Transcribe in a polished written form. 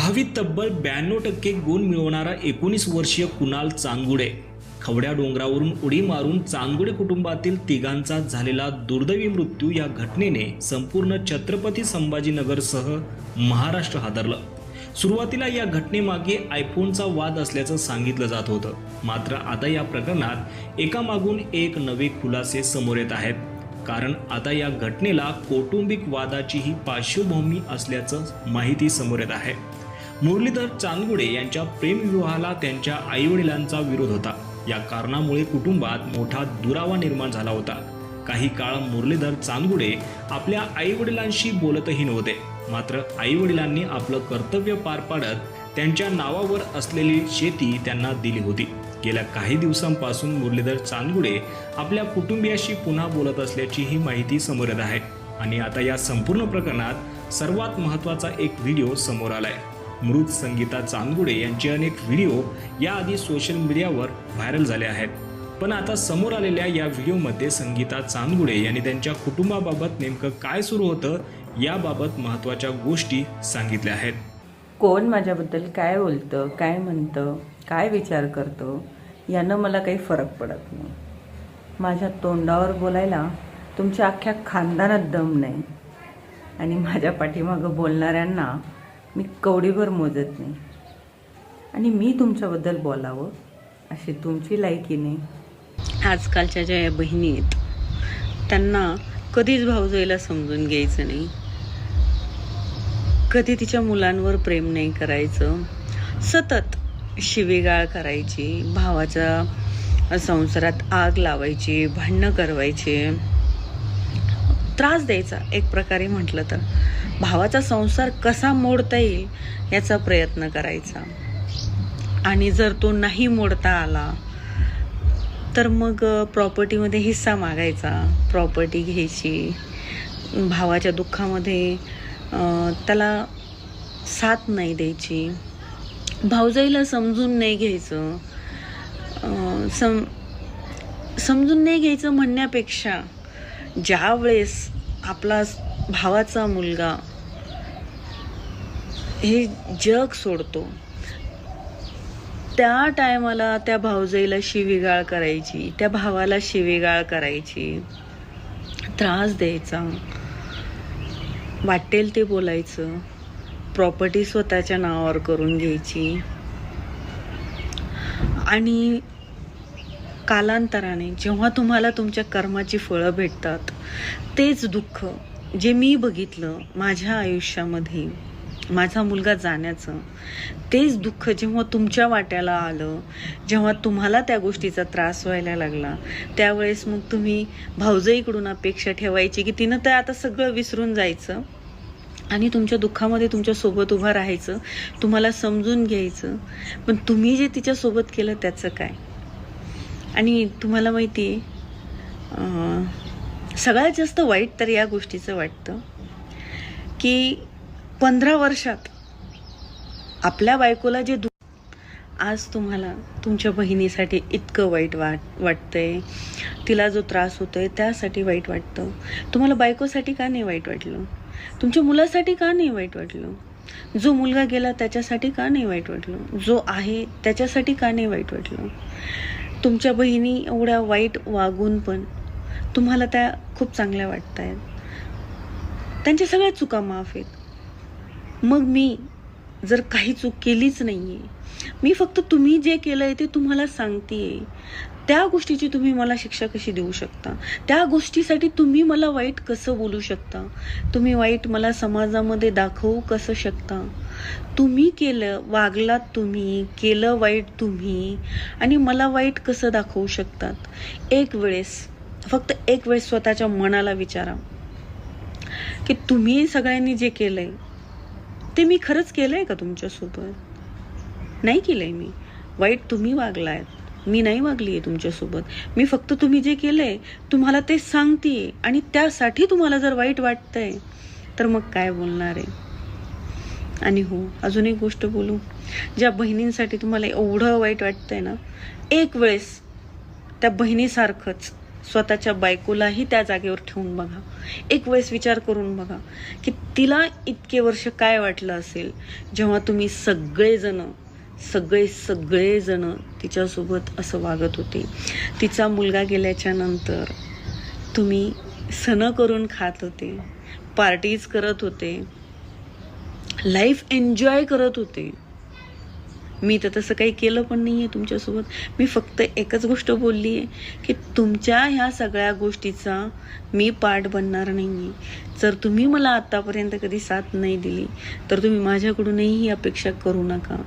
10वीत तब्बल 92% गुण मिळवणारा 19 वर्षीय कुणाल चांदगुडे खवड्या डोंगरावरून उडी मारून चांदगुडे कुटुंबातील तिघांचा झालेला दुर्दैवी मृत्यू या घटनेने संपूर्ण छत्रपती संभाजीनगरसह महाराष्ट्र हादरलं। सुरुवातीला या घटनेमागे आयफोनचा वाद असल्याचं सांगितलं जात होतं, मात्र आता या प्रकरणात एकामागून एक नवे खुलासे समोर येत आहेत। कारण आता या घटनेला कौटुंबिक वादाचीही पार्श्वभूमी असल्याचं माहिती समोर येत आहे। मुरलीधर चांदगुडे यांच्या प्रेमविवाहाला त्यांच्या आईवडिलांचा विरोध होता। या कारणामुळे कुटुंबात मोठा दुरावा निर्माण झाला होता। काही काळ मुरलीधर चांदगुडे आपल्या आईवडिलांशी बोलतही नव्हते, मात्र आईवडिलांनी आपलं कर्तव्य पार पाडत त्यांच्या नावावर असलेली शेती त्यांना दिली होती। गेल्या काही दिवसांपासून मुरलीधर चांदगुडे आपल्या कुटुंबियाशी पुन्हा बोलत असल्याचीही माहिती समोर येत आहे। आणि आता या संपूर्ण प्रकरणात सर्वात महत्त्वाचा एक व्हिडिओ समोर आलाय। मृत संगीता चांदगुडे यांचे अनेक व्हिडिओ याआधी सोशल मीडियावर व्हायरल झाले आहेत, पण आता समोर आलेल्या या व्हिडिओमध्ये संगीता चांदगुडे यांनी त्यांच्या कुटुंबाबाबत नेमकं काय सुरू होतं याबाबत महत्त्वाच्या गोष्टी सांगितल्या आहेत। कोण माझ्याबद्दल काय बोलतं, काय म्हणतं, काय विचार करतं यानं मला काही फरक पडत नाही। माझ्या तोंडावर बोलायला तुमच्या अख्ख्या खानदानात दम नाही आणि माझ्या पाठीमागं बोलणाऱ्यांना मी कवडीभर मोजत नाही। आणि मी तुमच्याबद्दल बोलावं अशी तुमची लायकी नाही। आजकालच्या ज्या या बहिणी आहेत त्यांना कधीच भाऊजाईला समजून घ्यायचं नाही, कधी तिच्या मुलांवर प्रेम नाही करायचं, सतत शिवीगाळ करायची, भावाच्या संसारात आग लावायची, भांडणं करवायची, त्रास द्यायचा। एक प्रकारे म्हटलं तर भावाचा संसार कसा मोडता येईल याचा प्रयत्न करायचा। आणि जर तो नाही मोडता आला तर मग प्रॉपर्टीमध्ये हिस्सा मागायचा, प्रॉपर्टी घ्यायची, भावाच्या दुःखामध्ये त्याला साथ नाही द्यायची, भावजाईला समजून नाही घ्यायचं। समजून नाही घ्यायचं म्हणण्यापेक्षा ज्या वेळेस आपला भावाचा मुलगा हे जग सोडतो त्या टायमाला त्या भावजाईला शिवीगाळ करायची, त्या भावाला शिवीगाळ करायची, त्रास द्यायचा, वाटेल ते बोलायचं, प्रॉपर्टी स्वतःच्या नावावर करून घ्यायची। आणि कालांतराने जेव्हा तुम्हाला तुमच्या कर्माची फळं भेटतात तेच दुःख जे मी बघितलं माझ्या आयुष्यामध्ये, माझा मुलगा जाण्याचं, तेच दुःख जेव्हा तुमच्या वाट्याला आलं, जेव्हा तुम्हाला त्या गोष्टीचा त्रास व्हायला लागला, त्यावेळेस मग तुम्ही भावजाईकडून अपेक्षा ठेवायची की तिनं तर आता सगळं विसरून जायचं आणि तुमच्या दुःखामध्ये तुमच्यासोबत उभं राहायचं, तुम्हाला समजून घ्यायचं। पण तुम्ही जे तिच्यासोबत केलं त्याचं काय? आणि तुम्हाला माहिती आहे सगळ्यात जास्त वाईट तर या गोष्टीचं वाटतं की 15 वर्षात आपल्या बायकोला जे आज तुम्हाला तुमच्या बहिणीसाठी इतकं वाईट वाटतंय, तिला जो त्रास होतोय त्यासाठी वाईट वाटतं। तुम्हाला बायकोसाठी का नाही वाईट वाटलं? तुमच्या मुलासाठी का नाही वाईट वाटलं? जो मुलगा गेला त्याच्यासाठी का नाही वाईट वाटलं? जो आहे त्याच्यासाठी का नाही वाईट वाटलं? तुमच्या बहिणी एवढ्या वाईट वागून पण तुम्हाला त्या खूप चांगल्या वाटत आहेत, त्यांच्या सगळ्या चुका माफ आहेत। मग मी जर काही चूक केलीच नाहीये, मी फक्त तुम्ही जे केलंय ते तुम्हाला सांगतेय, त्या गोष्टीची तुम्ही मला शिक्षा कशी देऊ शकता? त्या गोष्टीसाठी तुम्ही मला वाईट कसं बोलू शकता? तुम्ही वाईट मला समाजामध्ये दाखवू कसं शकता? तुम्ही केलं, वागलात तुम्ही, केलं वाईट तुम्ही, आणि मला वाईट कसं दाखवू शकतात? एक वेळेस, फक्त एक वेळेस स्वतःच्या मनाला विचारा की तुम्ही सगळ्यांनी जे केलंय ते मी खरंच केलंय का तुमच्यासोबत? नाही केलंय मी। वाईट तुम्ही वागलायत, मी नाही वागली आहे तुमच्यासोबत। मी फक्त तुम्ही जे केलंय तुम्हाला ते सांगतेय, आणि त्यासाठी तुम्हाला जर वाईट वाटतंय तर मग काय बोलणार आहे? आणि हो, अजून एक गोष्ट बोलू, ज्या बहिणींसाठी तुम्हाला एवढं वाईट वाटतंय ना, एक वेळेस त्या बहिणीसारखंच स्वतःच्या बायकोलाही त्या जागेवर ठेवून बघा. एक वेळेस विचार करून बघा की तिला इतके वर्ष काय वाटलं असेल जेव्हा तुम्ही सगळेजण तिच्यासोबत असं वागत होते. तिचा मुलगा गेल्याच्या नंतर तुम्ही सण करून खात होते, पार्टीज करत होते, लाईफ एन्जॉय करत होते. मी तर तसं काही केलं पण नाही आहे तुमच्यासोबत. मी फक्त एकच गोष्ट बोलली आहे की तुमच्या ह्या सगळ्या गोष्टीचा मी पार्ट बनणार नाही आहे. जर तुम्ही मला आत्तापर्यंत कधी साथ नाही दिली तर तुम्ही माझ्याकडूनही ही अपेक्षा करू नका.